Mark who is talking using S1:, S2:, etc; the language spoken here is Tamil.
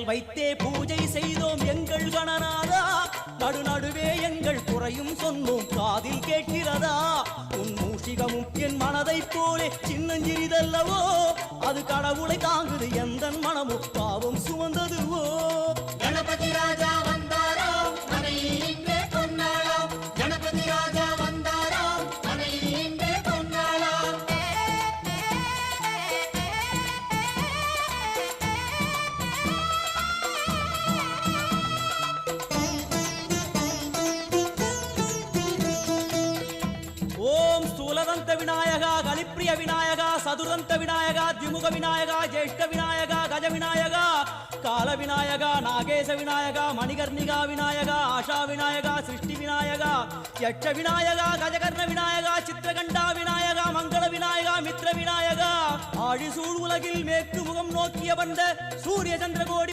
S1: படையல் வைத்தே பூஜை செய்தோம் எங்கள் கணநாதா. நடுநடுவே எங்கள் குறையும் சொன்னோம் காதில் கேட்கிறதா. உன் மூஷிகமும் என் மனதை போலே சின்னஞ்சிறிதல்லவோ, அது கடவுளை தாங்குது எந்த மனமும் பாவம் சுமந்ததுவோ.
S2: கணபதி ராஜா வந்தாரோ மனையில் இன்றே பொன்னாளாம். கணபதி ராஜா வந்தாரோ மனையில் இன்றே பொன்னாளாம்.
S1: ஓம் ஸ்தூலதந்த விநாயகா, கலிப்பிரிய விநாயகா, சதுரந்த விநாயகா, திமுக விநாயகா, ஜேஷ்ட விநாயகா, கஜ விநாயகா, கால விநாயகா, நாகேச விநாயகா, மணிகர்ணிகா விநாயகா, ஆஷா விநாயகா, சிருஷ்டி விநாயகா, யட்ச விநாயகா, கஜகர்ண விநாயகா, சித்திரகண்டா விநாயகா, மங்கள விநாயகா, மித்ர விநாயகா, ஆழிசூழ் உலகில் மேற்கு முகம் நோக்கிய வந்த சூரிய சந்திரகோடி